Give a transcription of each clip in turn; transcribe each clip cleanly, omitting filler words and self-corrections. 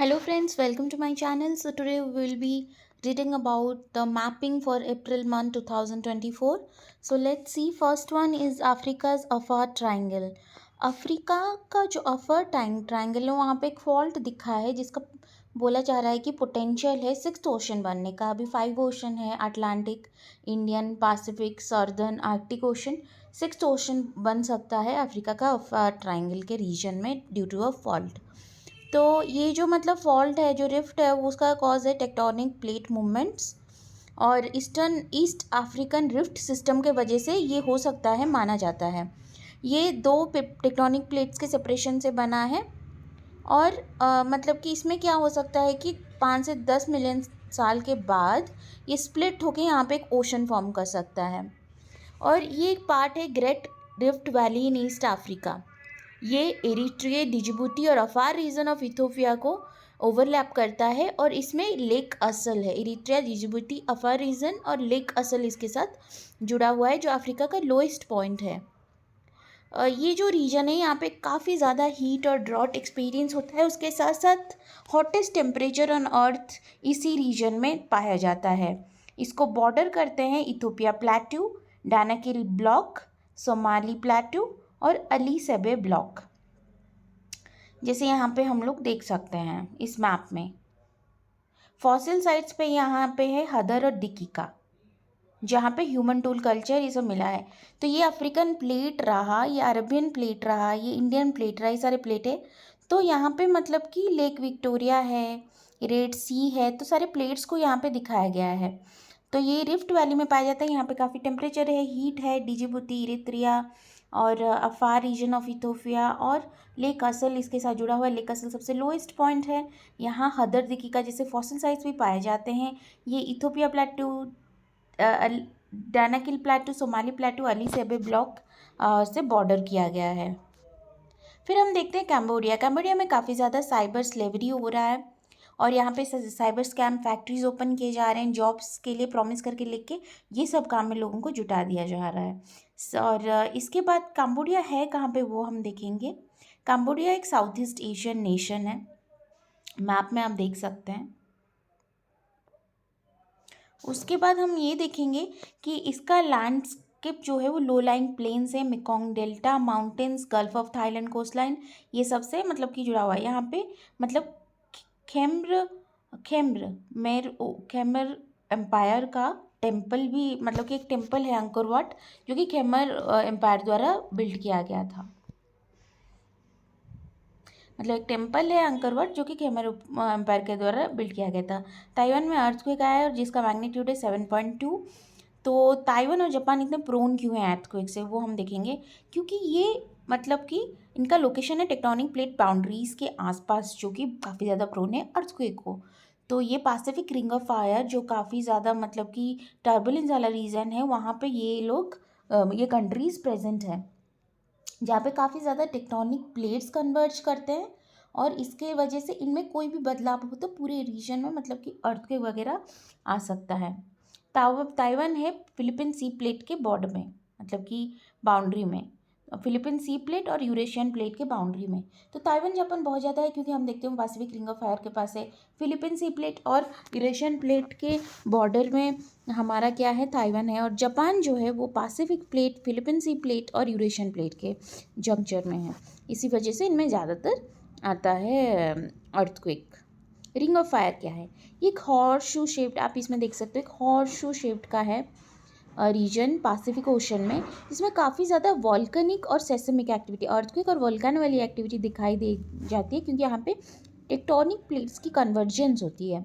Hello friends, welcome to my channel. So today we will be reading about the mapping for April month 2024. So let's see, first one is Africa's Afar Triangle. Africa का जो offer triangle है वहाँ पे एक fault दिखा है जिसका बोला जा रहा है कि पोटेंशियल है सिक्स्थ ओशन बनने का। अभी 5 ओशन है, Atlantic, Indian, Pacific, southern, Arctic ocean. Sixth ocean बन सकता है अफ्रीका का अफर ट्राइंगल के रीजन में ड्यू टू अ फॉल्ट। तो ये जो मतलब फॉल्ट है, जो रिफ्ट है, वो उसका कॉज है टेक्टोनिक प्लेट मूवमेंट्स और ईस्ट अफ्रीकन रिफ्ट सिस्टम के वजह से ये हो सकता है, माना जाता है। ये दो टेक्टोनिक प्लेट्स के सेपरेशन से बना है और मतलब कि इसमें क्या हो सकता है कि 5 से 10 मिलियन साल के बाद ये स्प्लिट होके यहाँ पे एक ओशन फॉर्म कर सकता है। और ये एक पार्ट है great rift valley in east Africa. ये एरिट्रिया, डिजिबूटी और अफार रीजन ऑफ इथोपिया को ओवरलैप करता है और इसमें लेक असल है। एरिट्रिया, डिजिबूटी, अफार रीजन और लेक असल इसके साथ जुड़ा हुआ है जो अफ्रीका का लोएस्ट पॉइंट है। ये जो रीजन है यहाँ पे काफ़ी ज़्यादा हीट और ड्रॉट एक्सपीरियंस होता है, उसके साथ साथ हॉटेस्ट टेम्परेचर ऑन अर्थ इसी रीजन में पाया जाता है। इसको बॉर्डर करते हैं Ethiopia plateau, Danakil block, Somali plateau और अली सेबे ब्लॉक, जैसे यहाँ पे हम लोग देख सकते हैं इस मैप में। फॉसिल साइट्स पे यहाँ पे है हदर और दिकिका, जहाँ पे ह्यूमन टूल कल्चर ये सब मिला है। तो ये अफ्रीकन प्लेट रहा, ये अरबियन प्लेट रहा, ये इंडियन प्लेट रहा, ये सारे प्लेट है। तो यहाँ पे मतलब कि लेक विक्टोरिया है, रेड सी है, तो सारे प्लेट्स को यहाँ पे दिखाया गया है। तो ये रिफ्ट वैली में पाया जाता है। यहाँ पे काफ़ी टेम्परेचर है, हीट है, डिजिबूटी, इरित्रिया और अफार रीजन ऑफ इथोपिया और लेक असल इसके साथ जुड़ा हुआ है। लेक असल सबसे लोएस्ट पॉइंट है। यहाँ हदर दिकिका जैसे फॉसिल साइट्स भी पाए जाते हैं। ये Ethiopia plateau, Danakil plateau, Somali plateau, Ali Sabieh block से बॉर्डर किया गया है। फिर हम देखते हैं कैम्बोडिया। कैम्बोडिया में काफ़ी ज़्यादा साइबर स्लेवरी हो रहा है और यहाँ पे साइबर स्कैम फैक्ट्रीज ओपन किए जा रहे हैं, जॉब्स के लिए प्रॉमिस करके लेके ये सब काम में लोगों को जुटा दिया जा रहा है। और इसके बाद कैम्बोडिया है कहाँ पे वो हम देखेंगे। कैम्बोडिया एक साउथ ईस्ट एशियन नेशन है, मैप में आप देख सकते हैं। उसके बाद हम ये देखेंगे कि इसका लैंडस्केप जो है वो लो लाइन प्लेन्स है, Mekong delta, mountains, gulf of Thailand coast line, ये सबसे मतलब कि जुड़ा हुआ है। यहाँ पे मतलब खेम्र खेम्र मेर खेमर एम्पायर का टेम्पल भी, मतलब कि एक टेम्पल है अंकोर वाट, जो कि खेमर एम्पायर द्वारा बिल्ड किया गया था। मतलब एक टेम्पल है अंकोर वाट जो कि खेमर एम्पायर के द्वारा बिल्ड किया गया था। ताइवान में अर्थक्वेक आया है और जिसका मैग्नीट्यूड है 7.2। तो ताइवान और जापान इतने प्रोन क्यों हैं अर्थक्वेक से, वो हम देखेंगे। क्योंकि ये मतलब कि इनका लोकेशन है टेक्टोनिक प्लेट बाउंड्रीज के आसपास, जो कि काफ़ी ज़्यादा प्रोन है अर्थक्वेक को। तो ये पैसिफिक रिंग ऑफ फायर जो काफ़ी ज़्यादा मतलब कि टर्बुलेंस वाला रीजन है, वहाँ पे ये लोग ये कंट्रीज़ प्रेजेंट है, जहाँ पे काफ़ी ज़्यादा टेक्टोनिक प्लेट्स कन्वर्ज करते हैं और इसके वजह से इनमें कोई भी बदलाव हो तो पूरे रीजन में मतलब कि अर्थक्वेक वगैरह आ सकता है। ताइवान है फिलिपीन सी प्लेट के बॉर्डर में, मतलब कि बाउंड्री में, फिलिपीन सी प्लेट और यूरेशियन प्लेट के बाउंड्री में। तो ताइवान जापान बहुत ज़्यादा है क्योंकि हम देखते हैं पैसिफिक रिंग ऑफ फायर के पास है। फिलिपीन सी प्लेट और यूरेशियन प्लेट के बॉर्डर में हमारा क्या है, ताइवान है। और जापान जो है वो पैसिफिक प्लेट, फिलिपीन सी प्लेट और यूरेशियन प्लेट के जंक्चर में है। इसी वजह से इनमें ज़्यादातर आता है अर्थक्वेक। रिंग ऑफ फायर क्या है, एक हॉर्स शू शेप्ड, आप इसमें देख सकते हो एक हॉर्स शू शेप्ड का है रीजन पैसिफिक ओशन में, जिसमें काफ़ी ज़्यादा वॉल्केनिक और सेस्मिक एक्टिविटी, अर्थक्वेक और वॉल्केन वाली एक्टिविटी दिखाई दे जाती है, क्योंकि यहाँ पे टेक्टोनिक प्लेट्स की कन्वर्जेंस होती है।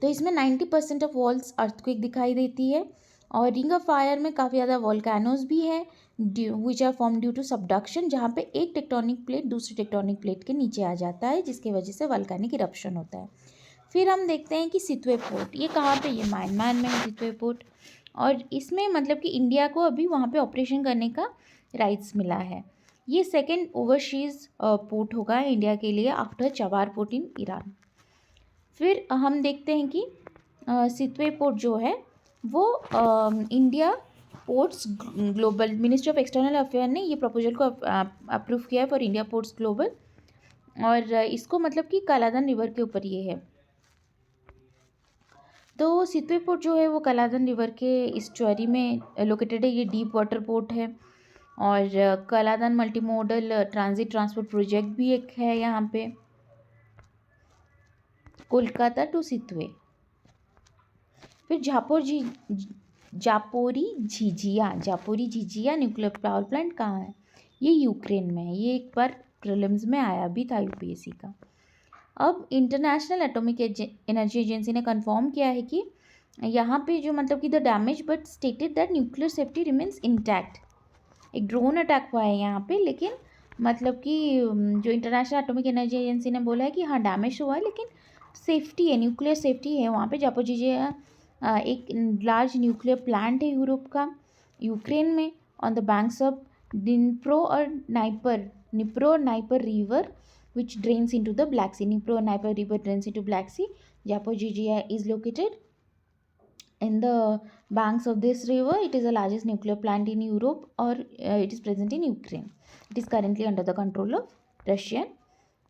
तो इसमें 90% ऑफ वॉल्स अर्थक्वेक दिखाई देती है। और रिंग ऑफ फायर में काफ़ी ज़्यादा वॉल्केनोज भी है which are form due to subduction, जहाँ पे एक टेक्टोनिक प्लेट दूसरी टेक्टोनिक प्लेट के नीचे आ जाता है, जिसकी वजह से वॉल्केनिक इरप्शन होता है। फिर हम देखते हैं कि सितवे पोर्ट, ये कहाँ पे, ये म्यांमार में है सितवे पोर्ट। और इसमें मतलब कि इंडिया को अभी वहाँ पे ऑपरेशन करने का राइट्स मिला है। ये सेकेंड ओवरसीज पोर्ट होगा इंडिया के लिए आफ्टर चबार पोर्ट इन ईरान। फिर हम देखते हैं कि सितवे पोर्ट जो है वो India ports global, ministry of external affair ने ये प्रपोजल को अप्रूव किया है फॉर इंडिया पोर्ट्स ग्लोबल और इसको मतलब कि कालाधन रिवर के ऊपर ये है। तो सितवे पोर्ट जो है वो कालाधन रिवर के इस्चुअरी में लोकेटेड है। ये डीप वाटर पोर्ट है। और कालाधन मल्टीमोडल ट्रांजिट ट्रांसपोर्ट प्रोजेक्ट भी एक है यहाँ पे, कोलकाता टू सितवे। फिर Zaporizhzhia nuclear power plant कहाँ है? ये यूक्रेन में है। ये एक बार प्रीलिम्स में आया भी था यूपीएससी का। अब इंटरनेशनल एटॉमिक एनर्जी एजेंसी ने कंफर्म किया है कि यहाँ पे जो मतलब कि the damage but stated that nuclear safety remains intact. एक ड्रोन अटैक हुआ है यहाँ पे, लेकिन मतलब कि जो इंटरनेशनल एटॉमिक एनर्जी एजेंसी ने बोला है कि हाँ डैमेज हुआ है लेकिन सेफ्टी है, न्यूक्लियर सेफ्टी है वहाँ पे। जापोरिजिया एक लार्ज न्यूक्लियर प्लांट है यूरोप का, यूक्रेन में, on the banks of Dnipro और Dnieper river which drains into the Black Sea. Dnipro and Dnieper river drains into Black Sea. Zaporizhzhia is located in the banks of this river. It is the largest nuclear plant in Europe, or it is present in Ukraine. It is currently under the control of Russian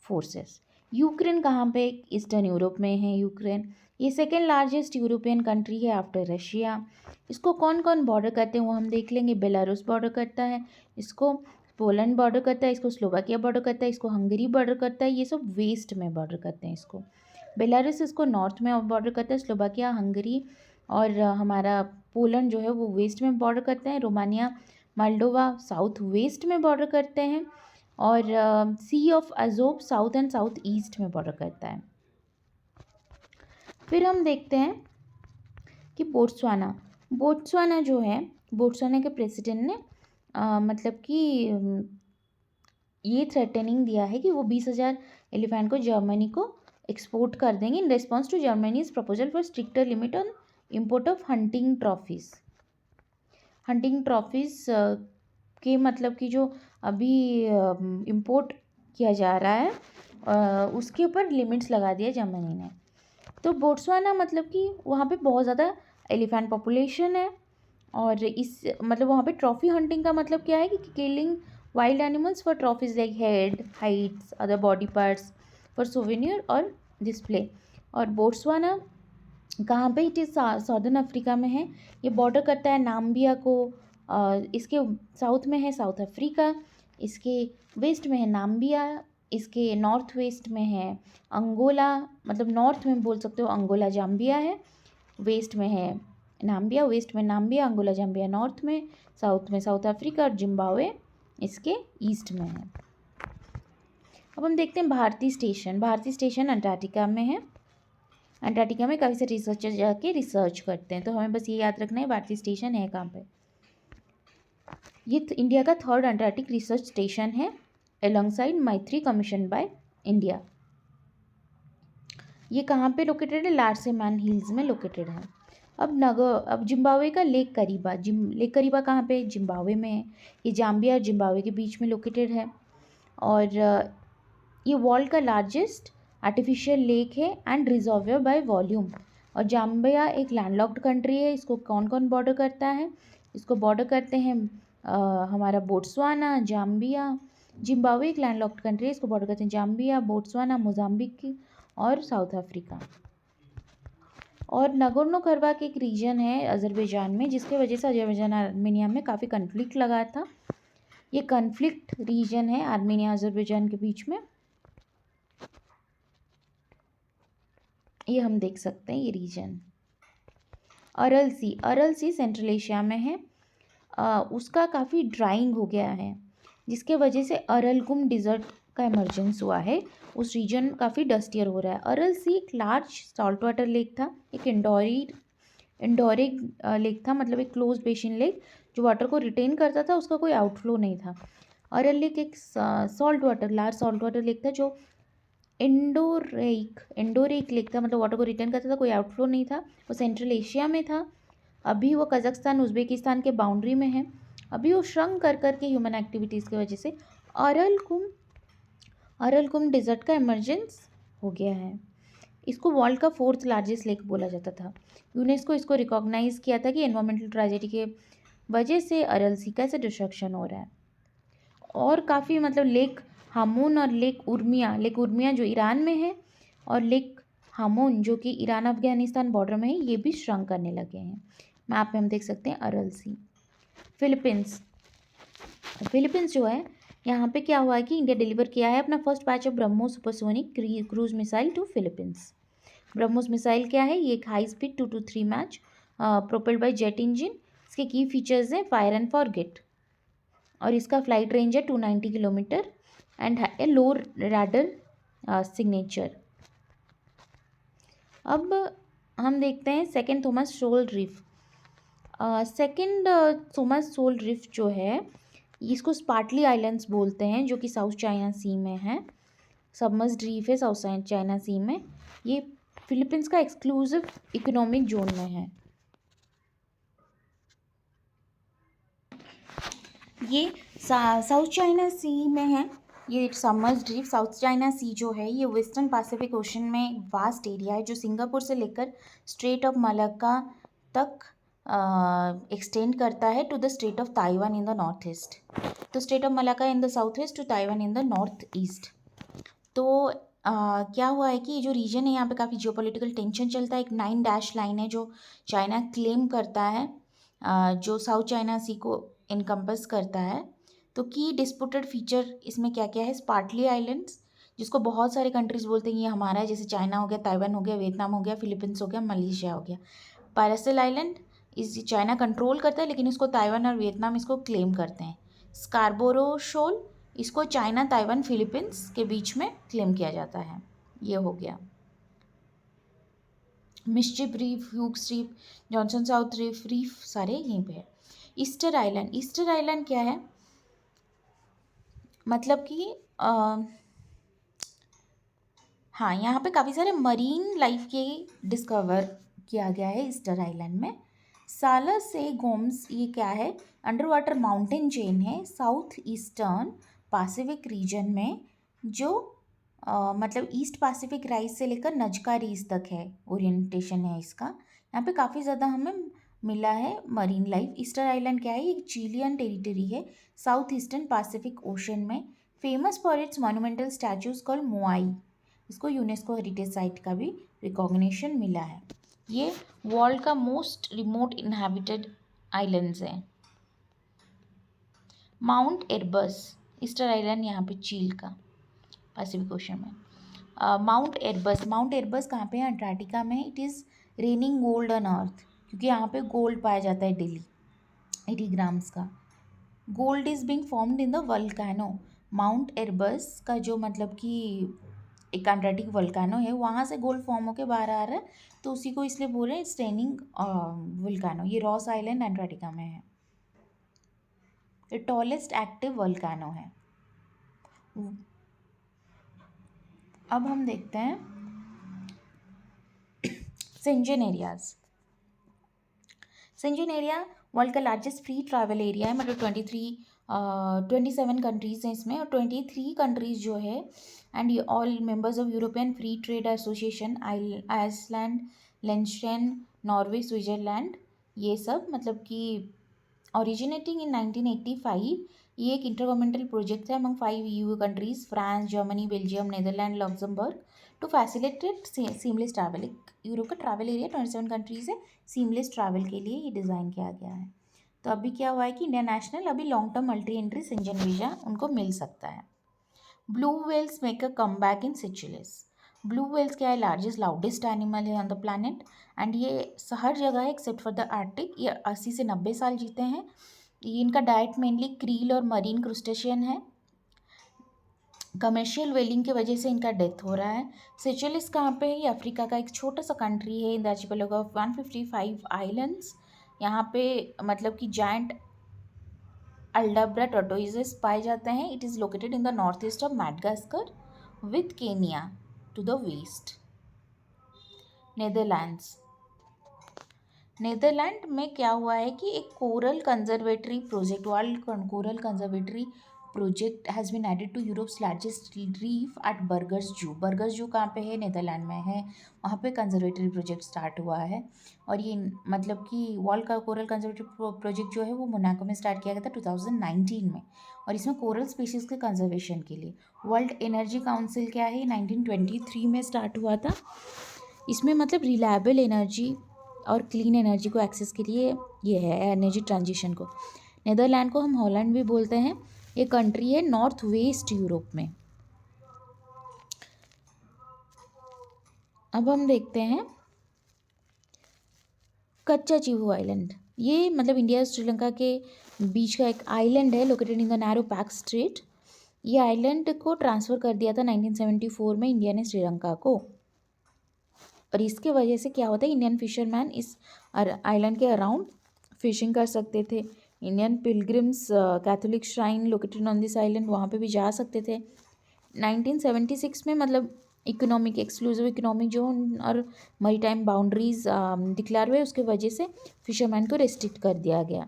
forces. Ukraine कहाँ पे? Eastern Europe में है Ukraine. ये second largest European country है after Russia. इसको कौन कौन border करते हैं वो हम देख लेंगे। बेलारूस बॉर्डर करता है, इसको पोलैंड बॉर्डर करता है, इसको स्लोवाकिया बॉर्डर करता है, इसको हंगरी बॉर्डर करता है। ये सब वेस्ट में बॉर्डर करते हैं इसको। बेलारूस इसको नॉर्थ में बॉर्डर करता है, स्लोवाकिया, हंगरी और हमारा पोलैंड जो है वो वेस्ट में बॉर्डर करते हैं। रोमानिया, मोल्डोवा साउथ वेस्ट में बॉर्डर करते हैं। और sea of Azov south and south east में बॉर्डर करता है। फिर हम देखते हैं कि बोट्सवाना जो है, बोट्सवाना के प्रेसिडेंट ने मतलब कि ये थ्रेटनिंग दिया है कि वो 20,000 एलिफेंट को जर्मनी को एक्सपोर्ट कर देंगे in response to Germany's proposal for stricter limit on import of hunting trophies के मतलब कि जो अभी इम्पोर्ट किया जा रहा है उसके ऊपर लिमिट्स लगा दिया जर्मनी ने। तो बोट्सवाना मतलब कि वहाँ पे बहुत ज़्यादा एलिफेंट पॉपुलेशन है। और इस मतलब वहाँ पे ट्रॉफी हंटिंग का मतलब क्या है कि killing wild animals for trophies like head, Heights, other body parts for souvenir और डिस्प्ले। और बोट्सवाना कहाँ पे? इट इज़ सॉर्दर्न अफ्रीका में है। ये बॉर्डर करता है नाम्बिया को। इसके साउथ में है साउथ अफ्रीका, इसके वेस्ट में है नाम्बिया, इसके नॉर्थ वेस्ट में है अंगोला, मतलब नॉर्थ में बोल सकते हो अंगोला जाम्बिया है, वेस्ट में है नाम्बिया, वेस्ट में नाम्बिया, अंगोला जाम्बिया नॉर्थ में साउथ अफ्रीका और जिम्बाब्वे इसके ईस्ट में है। अब हम देखते हैं भारतीय स्टेशन अंटार्कटिका में है। अंटार्कटिका में काफ़ी सारे रिसर्चर जाके रिसर्च करते हैं, तो हमें बस ये याद रखना है भारतीय स्टेशन है कहाँ पे। ये इंडिया का 3rd अंटार्कटिक रिसर्च स्टेशन है एलोंगसाइड मैत्री कमीशन बाय इंडिया। ये कहाँ पे लोकेटेड है? लार्सेमान हिल्स में लोकेटेड है। अब जिम्बाब्वे का लेक करीबा कहाँ पे? जिम्बाब्वे में है। ये जाम्बिया और जिम्बाब्वे के बीच में लोकेटेड है। और ये वर्ल्ड का लार्जेस्ट आर्टिफिशियल लेक है एंड रिजर्वियर बाय वॉल्यूम। और जाम्बिया एक लैंडलॉक्ड कंट्री है। इसको कौन कौन बॉर्डर करता है? इसको बॉर्डर करते हैं हमारा बोट्सवाना, जाम्बिया। जिम्बाब्वे एक लैंडलॉक्ड कंट्री है, इसको बॉर्डर करते हैं जाम्बिया, बोट्सवाना, मोजाम्बिक और साउथ अफ्रीका। और नगोर्नो कराबाख एक रीजन है अजरबैजान में, जिसके वजह से अजरबैजान आर्मेनिया में काफ़ी कन्फ्लिक्ट लगा था। ये कन्फ्लिक्ट रीजन है आर्मेनिया अजरबैजान के बीच में, ये हम देख सकते हैं ये रीजन। अरल सी सेंट्रल एशिया में है। उसका काफ़ी ड्राइंग हो गया है, जिसके वजह से अरलकुम डिज़र्ट का इमर्जेंस हुआ है। उस रीजन काफ़ी डस्टियर हो रहा है। अरल सी एक लार्ज सॉल्ट वाटर लेक था, एक इंडोरिक लेक था, मतलब एक क्लोज बेसिन लेक जो वाटर को रिटेन करता था, उसका कोई आउटफ्लो नहीं था। अरल लेक एक लार्ज सॉल्ट वाटर लेक था जो इंडोरिक लेक था, मतलब वाटर को रिटेन करता था, कोई आउटफ्लो नहीं था। वो सेंट्रल एशिया में था। अभी वो कजाकिस्तान उज़्बेकिस्तान के बाउंड्री में है। अभी वो श्रंक कर के ह्यूमन एक्टिविटीज़ की वजह से अरलकुम डिज़र्ट का इमर्जेंस हो गया है। इसको वर्ल्ड का 4th लार्जेस्ट लेक बोला जाता था। यूनेस्को इसको रिकॉग्नाइज़ किया था कि एनवायरमेंटल ट्रेजेडी के वजह से अरल सी का ऐसे डिस्ट्रक्शन हो रहा है। और काफ़ी मतलब लेक हामोन और लेक उर्मिया जो ईरान में है, और लेक हामोन जो कि ईरान अफगानिस्तान बॉर्डर में है, ये भी श्रंक करने लगे हैं। मैप में हम देख सकते हैं अरल सी। फिलीपींस जो है, यहाँ पे क्या हुआ है कि इंडिया डिलीवर किया है अपना first batch of BrahMos supersonic cruise missile to Philippines. BrahMos missile क्या है? ये एक high speed 2-3 Mach propelled by jet engine. इसके की फीचर्स हैं फायर एंड फॉरगेट, और इसका फ्लाइट रेंज है 290 kilometre and A low radar signature. अब हम देखते हैं सेकेंड थॉमस शोल रिफ। सेकेंड थॉमस शोल रिफ जो है, इसको स्पार्टली आइलैंड्स बोलते हैं, जो कि साउथ चाइना सी में है। सबमर्ज्ड रीफ है साउथ चाइना सी में। ये फिलीपींस का एक्सक्लूसिव इकोनॉमिक जोन में है। ये साउथ चाइना सी में है। ये सबमर्ज्ड रीफ साउथ चाइना सी जो है, ये वेस्टर्न पैसिफिक ओशन में एक वास्ट एरिया है, जो सिंगापुर से लेकर स्ट्रेट ऑफ मलाक्का तक एक्सटेंड करता है to the state of Taiwan in the north east. तो state of Malacca in the south east to Taiwan in the north east. तो क्या हुआ है कि ये जो रीजन है, यहाँ पे काफ़ी जियोपॉलिटिकल टेंशन चलता है। एक 9 डैश लाइन है जो चाइना क्लेम करता है, जो साउथ चाइना सी को इनकम्पस करता है। तो की डिस्प्यूटेड फीचर इसमें क्या क्या है? स्पार्टली आइलैंड्स, जिसको बहुत सारे कंट्रीज बोलते हैं ये हमारा है, जैसे चाइना हो गया, ताइवान हो गया, वियतनाम हो गया, फिलीपींस हो गया, मलेशिया हो गया। पैरासेल आइलैंड इस चाइना कंट्रोल करता है, लेकिन इसको ताइवान और वियतनाम इसको क्लेम करते हैं। स्कारबोरो शोल, इसको चाइना, ताइवान, फिलीपींस के बीच में क्लेम किया जाता है। ये हो गया। Mischief reef, Hughes reef, Johnson south reef सारे यहीं पे है। ईस्टर आइलैंड क्या है? मतलब कि हाँ, यहाँ पे काफ़ी सारे मरीन लाइफ के डिस्कवर किया गया है ईस्टर आइलैंड में। सालस से गोम्स, ये क्या है? अंडर वाटर माउंटेन चेन है साउथ ईस्टर्न पैसिफिक रीजन में, जो मतलब ईस्ट पैसिफिक राइज से लेकर नजका रीज तक है, ओरिएंटेशन है इसका। यहाँ पे काफ़ी ज़्यादा हमें मिला है मरीन लाइफ। ईस्टर आइलैंड क्या है? ये चिलियन टेरिटरी है साउथ ईस्टर्न पैसिफिक ओशन में, famous for its monumental statues called Moai. इसको यूनेस्को हेरिटेज साइट का भी रिकॉग्निशन मिला है। ये वर्ल्ड का मोस्ट रिमोट इनहैबिटेड आइलैंड्स हैं। माउंट एरबस, ईस्टर आइलैंड यहाँ पे चील का पैसिफिक ओशन में। माउंट एरबस कहाँ पे है? अंटार्कटिका में। It is raining gold on earth, क्योंकि यहाँ पे गोल्ड पाया जाता है डेली 80 ग्राम्स का। Gold is being formed in the volcano. Mount Erebus का जो मतलब कि एक अंटार्कटिक वल्केनो है, वहाँ से गोल्ड फॉर्म होकर बाहर आ रहा है, तो उसी को इसलिए बोल रहे हैं स्टेनिंग वल्केनो। ये रॉस आइलैंड अंटार्कटिका में है। ये टॉलेस्ट एक्टिव वल्केनो है। अब हम देखते हैं सेंजन एरियाज। सेंजन एरिया वर्ल्ड का लार्जेस्ट फ्री ट्रैवल एरिया है, मतलब 27 कंट्रीज हैं इसमें, और 23 कंट्रीज जो है and all members of European Free Trade Association, Iceland, लिechtenstein, नॉर्वे, स्विट्जरलैंड, ये सब मतलब कि ओरिजिनेटिंग इन 1985। ये एक इंटरगवर्नमेंटल प्रोजेक्ट है among 5 EU countries, France, Germany, Belgium, Netherland, Luxembourg, to facilitate seamless travel. Europe का ट्रैवल एरिया 27 कंट्रीज है, सीमलेस ट्रैवल के लिए ये डिज़ाइन किया गया है। तो अभी क्या हुआ है कि इंडिया नेशनल अभी long term multi entry Schengen visa उनको मिल सकता है। Blue whales make a come back in Seychelles. Blue whales क्या है? लार्जेस्ट लाउडेस्ट एनिमल है ऑन द प्लानट, एंड ये हर जगह है एक्सेप्ट फॉर द आर्टिक। ये 80 से 90 साल जीते हैं। ये इनका डाइट मेनली क्रील और मरीन क्रूस्टेशियन है। कमर्शियल वेलिंग की वजह से इनका डेथ हो रहा है। सिचुलिस कहाँ पे है? ये अफ्रीका का एक छोटा सा कंट्री है in the archipelago of 155 islands. यहाँ पे मतलब कि जायंट अल्डाब्रा टर्टोइजेस पाए जाते हैं। It is located in the north east of Madagascar with Kenya to the west. Netherland में क्या हुआ है कि एक coral conservatory project, world coral conservatory project has been added to Europe's largest reef at Burgers zoo. Burgers zoo कहाँ पे है? Netherland में है। वहाँ पे कंजर्वेटरी प्रोजेक्ट स्टार्ट हुआ है, और ये मतलब कि वर्ल्ड का कोरल कंजर्वेटरी प्रोजेक्ट जो है वो मोनाको में स्टार्ट किया गया था 2019 में, और इसमें कोरल स्पीशीज़ के कंजर्वेशन के लिए। वर्ल्ड एनर्जी काउंसिल क्या है, 1923 में स्टार्ट हुआ था। इसमें मतलब रिलायबल एनर्जी और क्लीन एनर्जी को एक्सेस के लिए ये है, एनर्जी ट्रांजिशन को। नीदरलैंड को हम हॉलैंड भी बोलते हैं। ये कंट्री है नॉर्थ वेस्ट यूरोप में। अब हम देखते हैं कच्चा चीवू आइलैंड। ये मतलब इंडिया और श्रीलंका के बीच का एक आइलैंड है, located in the narrow pack straight. ये आइलैंड को ट्रांसफ़र कर दिया था 1974 में इंडिया ने श्रीलंका को। और इसके वजह से क्या होता है, इंडियन फिशरमैन इस आइलैंड के अराउंड फिशिंग कर सकते थे। Indian pilgrims Catholic shrine located on this island, वहाँ पे भी जा सकते थे। 1976 में मतलब इकोनॉमिक एक्सक्लूसिव इकोनॉमिक जोन और मैरीटाइम बाउंड्रीज डिक्लेयर हुए, उसके वजह से फिशरमैन को रेस्ट्रिक्ट कर दिया गया।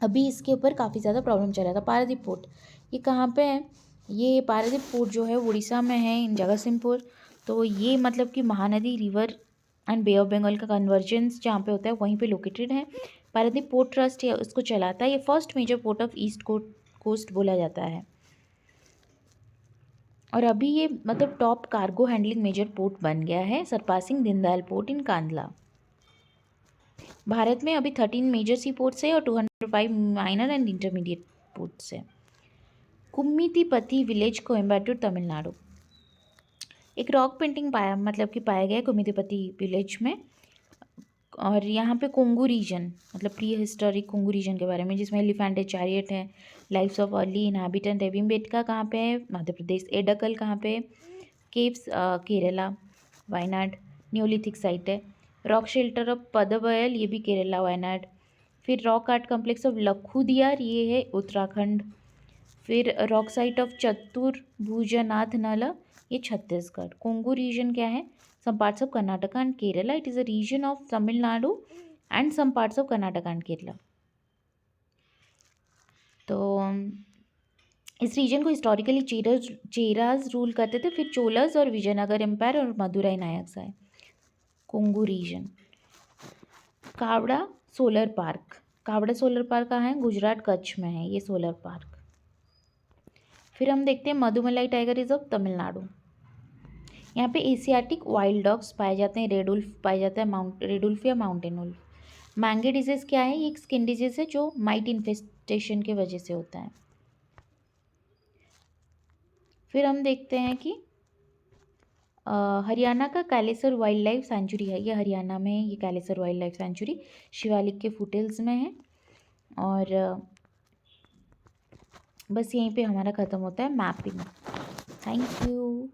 अभी इसके ऊपर काफ़ी ज़्यादा प्रॉब्लम चल रहा था। पारादीप पोर्ट ये कहाँ पे है, ये पारादीप पोर्ट जो है उड़ीसा में है, इन जगतसिंहपुर। तो ये मतलब कि Mahanadi river and bay of Bengal का कन्वर्जेंस जहाँ पे होता है वहीं पे लोकेटेड है। पारादीप पोर्ट ट्रस्ट है उसको चलाता है। ये first major port of east coast बोला जाता है। और अभी ये मतलब top cargo handling major port बन गया है, surpassing Deendayal port in Kandla. भारत में अभी 13 मेजर सी पोर्ट्स है और 205 माइनर एंड इंटरमीडिएट पोर्ट्स है। कुम्मीतिपति विलेज, कोयम्बटूर, तमिलनाडु। एक रॉक पेंटिंग पाया गया है कुम्मीतिपति विलेज में। और यहाँ पे कोंगू रीजन मतलब प्री हिस्टोरिक कोंगू रीजन के बारे में, जिसमें एलिफेंट है, चैरियट है, लाइफ्स ऑफ अर्ली इनहैबिटेंट है। भीमबेटका कहाँ पे है, मध्य प्रदेश। एडकल कहाँ पे, caves Kerala, Wayanad, Neolithic site है। रॉक शेल्टर ऑफ पदबयल, ये भी केरला, वायनाड। फिर rock art complex of Lakhudiyar, ये है उत्तराखंड। फिर रॉक साइट ऑफ चतुर्भुजनाथ नला, ये छत्तीसगढ़। कोंगू रीजन क्या है, some parts of Karnataka and Kerala. It is a region of Tamil Nadu and some parts of Karnataka and Kerala. तो इस रीजन को हिस्टोरिकली चेराज रूल करते थे, फिर चोलस और विजयनगर एम्पायर और मदुराई नायक्स आए। Kongu region. Khavda solar park, Khavda solar park कहाँ है, गुजरात कच्छ में है ये सोलर पार्क। फिर हम देखते हैं मधुमलाई टाइगर रिजर्व, तमिलनाडु। यहाँ पे एशियाटिक वाइल्ड डॉग्स पाए जाते हैं, रेड उल्फ पाया जाता है, रेड उल्फ या माउंटेन उल्फ। मैंगे डिजीज़ क्या है, ये एक स्किन डिजीज़ है जो माइट इन्फेस्टेशन के वजह से होता है। फिर हम देखते हैं कि हरियाणा का कैलेसर वाइल्ड लाइफ सेंचुरी है, ये हरियाणा में है ये कैलेसर वाइल्ड लाइफ सेंचुरी, शिवालिक के फुटहिल्स में है। और बस यहीं पे हमारा ख़त्म होता है मैपिंग। Thank you.